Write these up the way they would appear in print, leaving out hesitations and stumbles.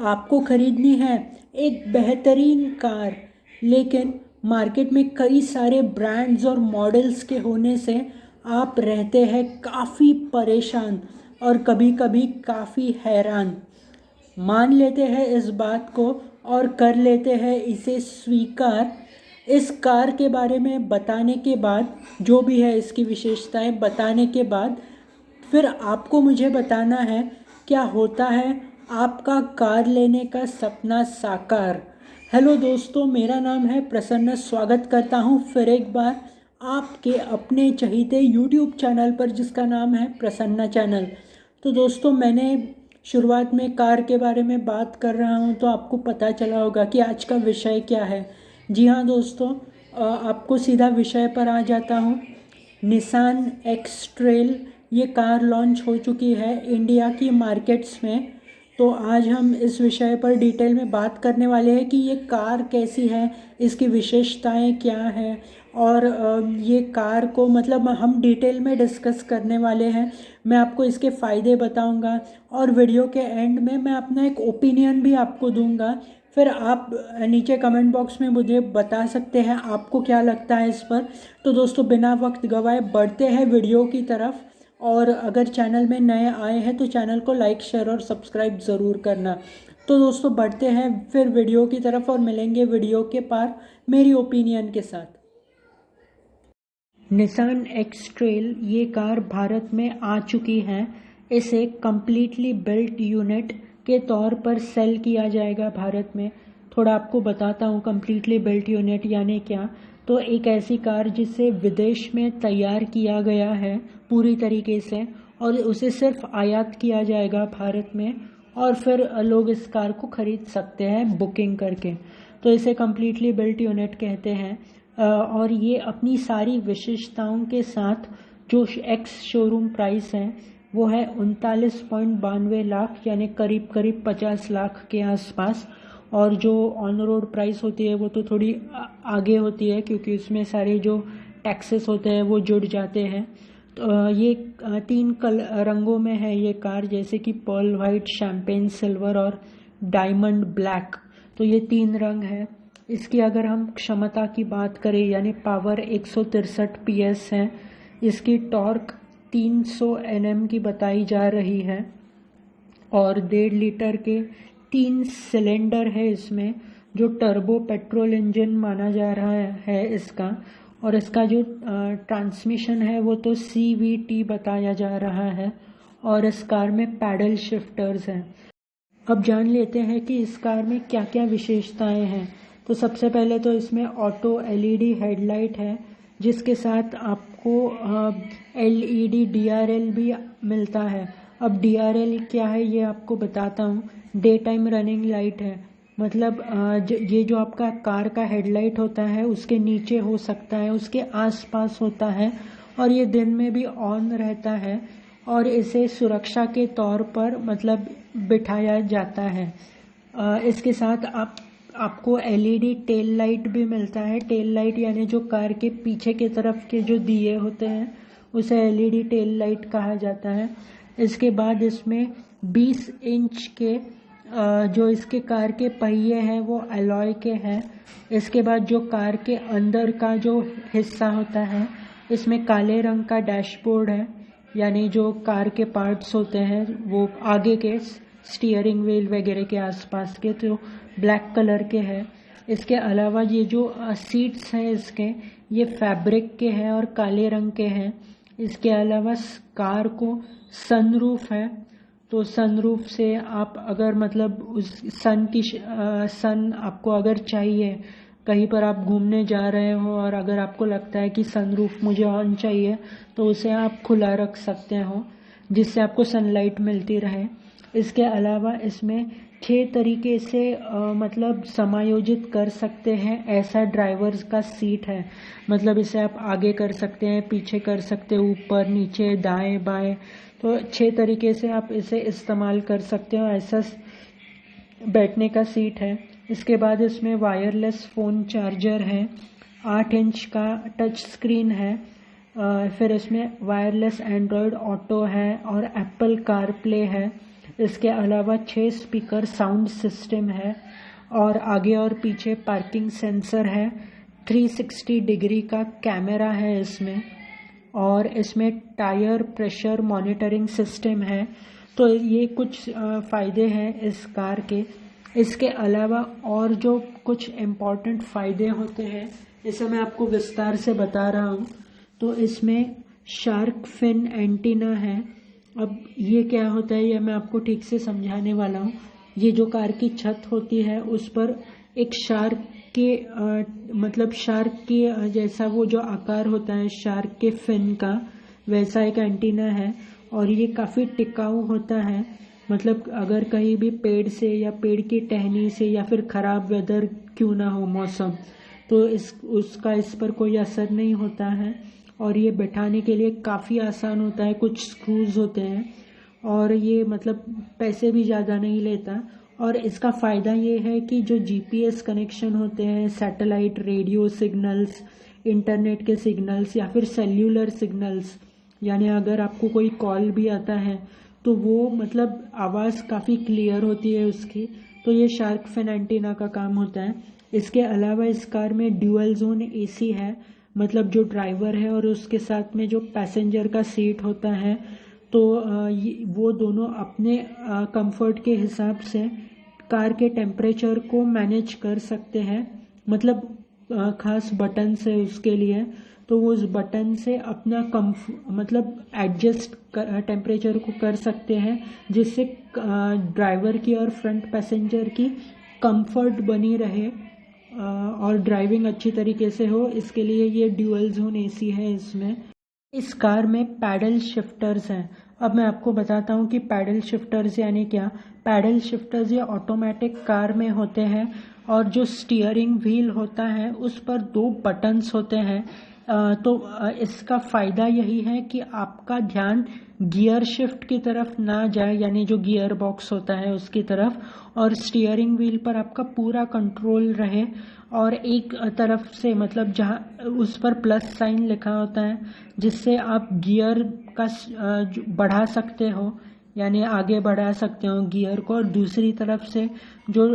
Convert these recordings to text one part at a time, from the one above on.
आपको खरीदनी है एक बेहतरीन कार, लेकिन मार्केट में कई सारे ब्रांड्स और मॉडल्स के होने से आप रहते हैं काफ़ी परेशान और कभी कभी काफ़ी हैरान। मान लेते हैं इस बात को और कर लेते हैं इसे स्वीकार। इस कार के बारे में बताने के बाद, जो भी है इसकी विशेषताएं बताने के बाद, फिर आपको मुझे बताना है क्या होता है आपका कार लेने का सपना साकार। हेलो दोस्तों, मेरा नाम है प्रसन्न। स्वागत करता हूँ फिर एक बार आपके अपने चहीते यूट्यूब चैनल पर जिसका नाम है प्रसन्ना चैनल। तो दोस्तों, मैंने शुरुआत में कार के बारे में बात कर रहा हूँ तो आपको पता चला होगा कि आज का विषय क्या है। जी हाँ दोस्तों, आपको सीधा विषय पर आ जाता हूँ। निसान एक्स ट्रेल ये कार लॉन्च हो चुकी है इंडिया की मार्केट्स में। तो आज हम इस विषय पर डिटेल में बात करने वाले हैं कि ये कार कैसी है, इसकी विशेषताएं क्या हैं, और ये कार को मतलब हम डिटेल में डिस्कस करने वाले हैं। मैं आपको इसके फ़ायदे बताऊंगा और वीडियो के एंड में मैं अपना एक ओपिनियन भी आपको दूंगा। फिर आप नीचे कमेंट बॉक्स में मुझे बता सकते हैं आपको क्या लगता है इस पर। तो दोस्तों, बिना वक्त गवाए बढ़ते हैं वीडियो की तरफ। और अगर चैनल में नए आए हैं तो चैनल को लाइक, शेयर और सब्सक्राइब ज़रूर करना। तो दोस्तों, बढ़ते हैं फिर वीडियो की तरफ और मिलेंगे वीडियो के पार मेरी ओपिनियन के साथ। निसान एक्स ट्रेल ये कार भारत में आ चुकी है। इसे कम्प्लीटली बिल्ट यूनिट के तौर पर सेल किया जाएगा भारत में। थोड़ा आपको बताता हूँ कम्प्लीटली बिल्ट यूनिट यानी क्या। तो एक ऐसी कार जिसे विदेश में तैयार किया गया है पूरी तरीके से, और उसे सिर्फ आयात किया जाएगा भारत में, और फिर लोग इस कार को ख़रीद सकते हैं बुकिंग करके। तो इसे कम्प्लीटली बिल्ट यूनिट कहते हैं। और ये अपनी सारी विशेषताओं के साथ जो एक्स शोरूम प्राइस है वो है 39.92 लाख, यानी करीब करीब 50 लाख के आसपास। और जो ऑन रोड प्राइस होती है वो तो थोड़ी आगे होती है, क्योंकि उसमें सारे जो टैक्सेस होते हैं वो जुड़ जाते हैं। तो ये 3 रंगों में है ये कार, जैसे कि पर्ल वाइट, शैम्पेन सिल्वर और डायमंड ब्लैक। तो ये 3 रंग है। इसकी अगर हम क्षमता की बात करें यानी पावर 163 PS है। इसकी टॉर्क 300 Nm की बताई जा रही है और 1.5 लीटर के 3 सिलेंडर है इसमें, जो टर्बो पेट्रोल इंजन माना जा रहा है इसका। और इसका जो ट्रांसमिशन है वो तो CVT बताया जा रहा है, और इस कार में पैडल शिफ्टर्स हैं। अब जान लेते हैं कि इस कार में क्या क्या विशेषताएं हैं। तो सबसे पहले तो इसमें ऑटो LED हेडलाइट है, जिसके साथ आपको LED DRL भी मिलता है। अब DRL क्या है ये आपको बताता हूँ। डे टाइम रनिंग लाइट है, मतलब ये जो आपका कार का हेडलाइट होता है उसके नीचे हो सकता है, उसके आसपास होता है, और ये दिन में भी ऑन रहता है। और इसे सुरक्षा के तौर पर मतलब बिठाया जाता है। इसके साथ आपको LED टेल लाइट भी मिलता है। टेल लाइट यानी जो कार के पीछे के तरफ के जो दिए होते हैं उसे LED टेल लाइट कहा जाता है। इसके बाद इसमें 20 इंच के जो इसके कार के पहिए हैं वो एलॉय के हैं। इसके बाद जो कार के अंदर का जो हिस्सा होता है इसमें काले रंग का डैशबोर्ड है, यानी जो कार के पार्ट्स होते हैं वो आगे के स्टीयरिंग व्हील वगैरह के आसपास के तो ब्लैक कलर के हैं। इसके अलावा ये जो सीट्स हैं इसके, ये फैब्रिक के हैं और काले रंग के हैं। इसके अलावा कार को सनरूफ है, तो सनरूफ से आप अगर मतलब उस सन आपको अगर चाहिए, कहीं पर आप घूमने जा रहे हो और अगर आपको लगता है कि सनरूफ मुझे ऑन चाहिए तो उसे आप खुला रख सकते हो, जिससे आपको सनलाइट मिलती रहे। इसके अलावा इसमें 6 तरीके से मतलब समायोजित कर सकते हैं ऐसा ड्राइवर्स का सीट है। मतलब इसे आप आगे कर सकते हैं, पीछे कर सकते हैं, ऊपर नीचे दाएं बाएं, तो 6 तरीके से आप इसे इस्तेमाल कर सकते हो। ऐसा बैठने का सीट है। इसके बाद इसमें वायरलेस फ़ोन चार्जर है, 8 इंच का टच स्क्रीन है। फिर इसमें वायरलेस एंड्रॉयड ऑटो है और एप्पल कारप्ले है। इसके अलावा 6 स्पीकर साउंड सिस्टम है और आगे और पीछे पार्किंग सेंसर है। 360 डिग्री का कैमरा है इसमें और इसमें टायर प्रेशर मॉनिटरिंग सिस्टम है। तो ये कुछ फ़ायदे हैं इस कार के। इसके अलावा और जो कुछ इम्पॉर्टेंट फ़ायदे होते हैं इसे मैं आपको विस्तार से बता रहा हूँ। तो इसमें शार्क फिन एंटीना है। अब ये क्या होता है ये मैं आपको ठीक से समझाने वाला हूँ। ये जो कार की छत होती है उस पर एक शार्क के मतलब शार्क के जैसा वो जो आकार होता है शार्क के फिन का, वैसा एक एंटीना है और ये काफ़ी टिकाऊ होता है। मतलब अगर कहीं भी पेड़ से या पेड़ की टहनी से या फिर ख़राब वेदर क्यों ना हो मौसम, तो उसका इस पर कोई असर नहीं होता है और ये बैठाने के लिए काफ़ी आसान होता है। कुछ स्क्रूज होते हैं और ये मतलब पैसे भी ज़्यादा नहीं लेता। और इसका फ़ायदा ये है कि जो जीपीएस कनेक्शन होते हैं, सैटेलाइट रेडियो सिग्नल्स, इंटरनेट के सिग्नल्स या फिर सेल्यूलर सिग्नल्स, यानी अगर आपको कोई कॉल भी आता है तो वो मतलब आवाज़ काफ़ी क्लियर होती है उसकी। तो ये शार्क फिन एंटीना का काम होता है। इसके अलावा इस कार में ड्यूअल जोन एसी है, मतलब जो ड्राइवर है और उसके साथ में जो पैसेंजर का सीट होता है तो वो दोनों अपने कंफर्ट के हिसाब से कार के टेम्परेचर को मैनेज कर सकते हैं। मतलब खास बटन से उसके लिए, तो वो उस बटन से अपना मतलब एडजस्ट टेम्परेचर को कर सकते हैं जिससे ड्राइवर की और फ्रंट पैसेंजर की कंफर्ट बनी रहे और ड्राइविंग अच्छी तरीके से हो। इसके लिए ये ड्यूअल जोन एसी है इसमें। इस कार में पैडल शिफ्टर्स हैं। अब मैं आपको बताता हूँ कि पैडल शिफ्टर्स यानी क्या। पैडल शिफ्टर्स ये ऑटोमेटिक कार में होते हैं और जो स्टीयरिंग व्हील होता है उस पर 2 बटन्स होते हैं। इसका फ़ायदा यही है कि आपका ध्यान गियर शिफ्ट की तरफ ना जाए, यानी जो गियर बॉक्स होता है उसकी तरफ, और स्टीयरिंग व्हील पर आपका पूरा कंट्रोल रहे। और एक तरफ से मतलब जहाँ उस पर प्लस साइन लिखा होता है जिससे आप गियर का बढ़ा सकते हो, यानी आगे बढ़ा सकते हो गियर को, और दूसरी तरफ से जो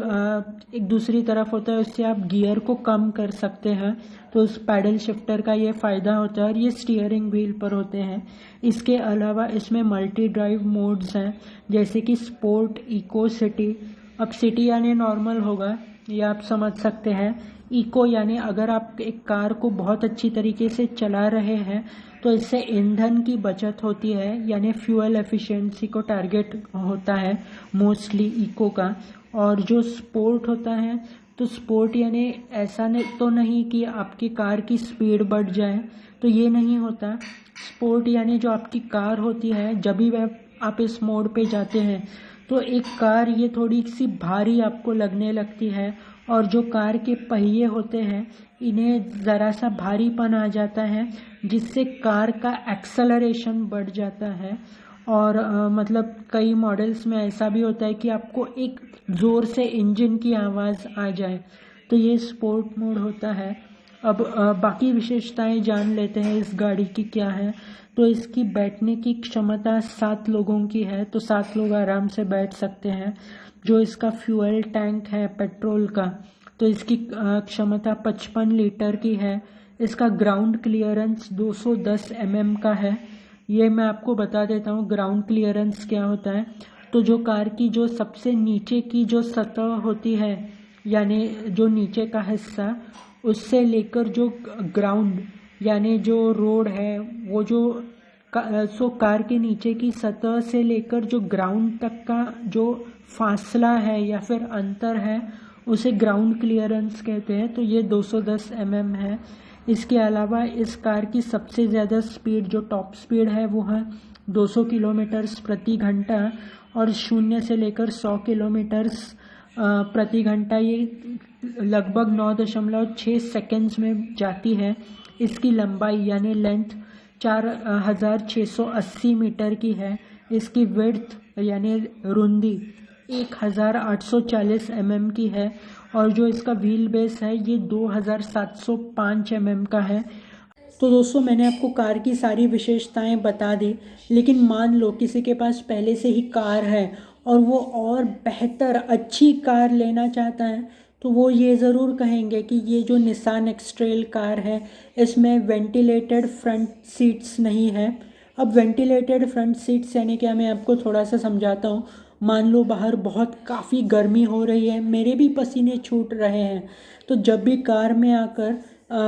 एक दूसरी तरफ होता है उससे आप गियर को कम कर सकते हैं। तो उस पैडल शिफ्टर का ये फ़ायदा होता है और ये स्टीयरिंग व्हील पर होते हैं। इसके अलावा इसमें मल्टी ड्राइव मोड्स हैं जैसे कि स्पोर्ट, इको, सिटी। अब सिटी यानी नॉर्मल होगा, ये आप समझ सकते हैं। इको यानी अगर आप एक कार को बहुत अच्छी तरीके से चला रहे हैं तो इससे ईंधन की बचत होती है, यानी फ्यूल एफिशिएंसी को टारगेट होता है मोस्टली इको का। और जो स्पोर्ट होता है तो स्पोर्ट यानी ऐसा नहीं कि आपकी कार की स्पीड बढ़ जाए, तो ये नहीं होता। स्पोर्ट यानी जो आपकी कार होती है जब भी आप इस मोड पे जाते हैं तो एक कार ये थोड़ी सी भारी आपको लगने लगती है और जो कार के पहिए होते हैं इन्हें ज़रा सा भारीपन आ जाता है जिससे कार का एक्सेलरेशन बढ़ जाता है। और मतलब कई मॉडल्स में ऐसा भी होता है कि आपको एक ज़ोर से इंजन की आवाज़ आ जाए, तो ये स्पोर्ट मोड होता है। अब बाकी विशेषताएं जान लेते हैं इस गाड़ी की क्या है। तो इसकी बैठने की क्षमता 7 लोगों की है, तो 7 लोग आराम से बैठ सकते हैं। जो इसका फ्यूल टैंक है पेट्रोल का, तो इसकी क्षमता 55 लीटर की है। इसका ग्राउंड क्लियरेंस 210 mm का है। ये मैं आपको बता देता हूँ ग्राउंड क्लियरेंस क्या होता है। तो जो कार की जो सबसे नीचे की जो सतह होती है, यानी जो नीचे का हिस्सा, उससे लेकर जो ग्राउंड यानी जो रोड है, वो जो कार के नीचे की सतह से लेकर जो ग्राउंड तक का जो फासला है या फिर अंतर है उसे ग्राउंड क्लियरेंस कहते हैं। तो ये 210 mm है। इसके अलावा इस कार की सबसे ज़्यादा स्पीड जो टॉप स्पीड है वो है 200 किलोमीटर्स प्रति घंटा और 0 से लेकर 100 किलोमीटर्स प्रति घंटा ये लगभग 9.6 सेकेंड्स में जाती है। इसकी लंबाई यानी लेंथ 4680 मीटर की है। इसकी विड्थ यानी रुंदी 1840 mm की है और जो इसका व्हील बेस है ये 2705 mm का है। तो दोस्तों मैंने आपको कार की सारी विशेषताएं बता दी, लेकिन मान लो किसी के पास पहले से ही कार है और वो और बेहतर अच्छी कार लेना चाहता है तो वो ये ज़रूर कहेंगे कि ये जो निसान एक्सट्रेल कार है इसमें वेंटिलेटेड फ्रंट सीट्स नहीं है। अब वेंटिलेटेड फ्रंट सीट्स यानी क्या, मैं आपको थोड़ा सा समझाता हूँ। मान लो बाहर बहुत काफ़ी गर्मी हो रही है, मेरे भी पसीने छूट रहे हैं, तो जब भी कार में आकर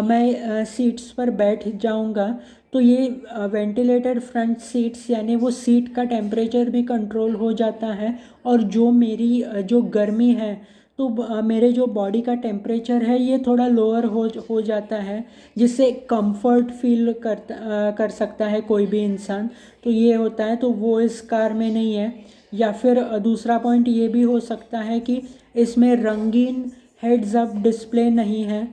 मैं सीट्स पर बैठ जाऊंगा तो ये वेंटिलेटेड फ्रंट सीट्स यानी वो सीट का टेम्परेचर भी कंट्रोल हो जाता है, और जो मेरी जो गर्मी है तो मेरे जो बॉडी का टेम्परेचर है ये थोड़ा लोअर हो जाता है, जिससे कंफर्ट फील कर सकता है कोई भी इंसान। तो ये होता है, तो वो इस कार में नहीं है। या फिर दूसरा पॉइंट ये भी हो सकता है कि इसमें रंगीन हेड्स अप डिस्प्ले नहीं है,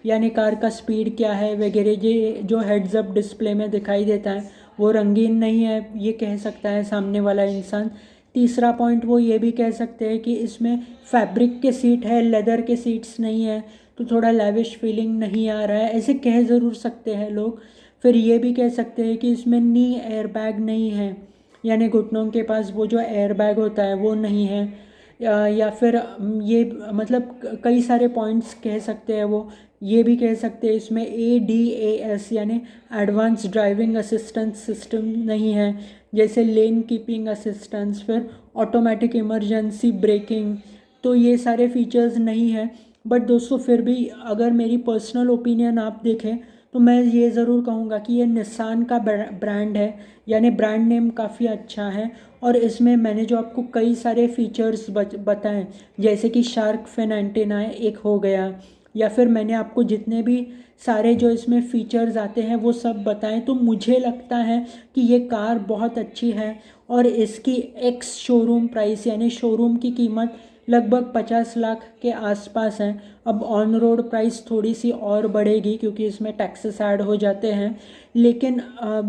यानी कार का स्पीड क्या है वगैरह ये जो हेड्स अप डिस्प्ले में दिखाई देता है वो रंगीन नहीं है, ये कह सकता है सामने वाला इंसान। तीसरा पॉइंट वो ये भी कह सकते हैं कि इसमें फैब्रिक के सीट है, लेदर के सीट्स नहीं है, तो थोड़ा लैविश फीलिंग नहीं आ रहा है, ऐसे कह ज़रूर सकते हैं लोग। फिर ये भी कह सकते हैं कि इसमें नी एयर बैग नहीं है, यानी घुटनों के पास वो जो एयर बैग होता है वो नहीं है। या फिर ये मतलब कई सारे पॉइंट्स कह सकते हैं वो। ये भी कह सकते हैं इसमें ADAS यानी एडवांस ड्राइविंग असिस्टेंस सिस्टम नहीं है, जैसे लेन कीपिंग असिस्टेंस, फिर ऑटोमेटिक इमरजेंसी ब्रेकिंग, तो ये सारे फीचर्स नहीं है। बट दोस्तों फिर भी अगर मेरी पर्सनल ओपिनियन आप देखें तो मैं ये ज़रूर कहूँगा कि ये निसान का ब्रांड है, यानी ब्रांड नेम काफ़ी अच्छा है। और इसमें मैंने जो आपको कई सारे फीचर्स बताएं, जैसे कि शार्क फिन एंटेना एक हो गया, या फिर मैंने आपको जितने भी सारे जो इसमें फ़ीचर्स आते हैं वो सब बताएं, तो मुझे लगता है कि ये कार बहुत अच्छी है। और इसकी एक्स शोरूम प्राइस यानी शोरूम की कीमत लगभग 50 लाख के आसपास है। अब ऑन रोड प्राइस थोड़ी सी और बढ़ेगी क्योंकि इसमें टैक्सेस ऐड हो जाते हैं, लेकिन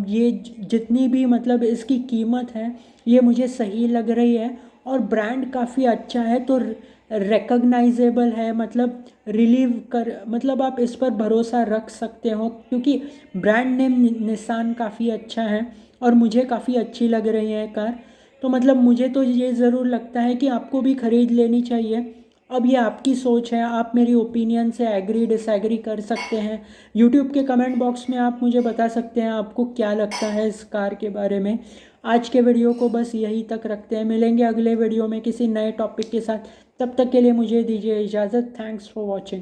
ये जितनी भी मतलब इसकी कीमत है ये मुझे सही लग रही है। और ब्रांड काफ़ी अच्छा है, तो रिकग्नाइजेबल है, मतलब रिलीव कर मतलब आप इस पर भरोसा रख सकते हो, क्योंकि ब्रांड नेम निसान काफ़ी अच्छा है और मुझे काफ़ी अच्छी लग रही है कार। तो मतलब मुझे तो ये ज़रूर लगता है कि आपको भी ख़रीद लेनी चाहिए। अब ये आपकी सोच है, आप मेरी ओपिनियन से एग्री डिसएग्री कर सकते हैं। यूट्यूब के कमेंट बॉक्स में आप मुझे बता सकते हैं आपको क्या लगता है इस कार के बारे में। आज के वीडियो को बस यहीं तक रखते हैं, मिलेंगे अगले वीडियो में किसी नए टॉपिक के साथ। तब तक के लिए मुझे दीजिए इजाज़त। Thanks for watching.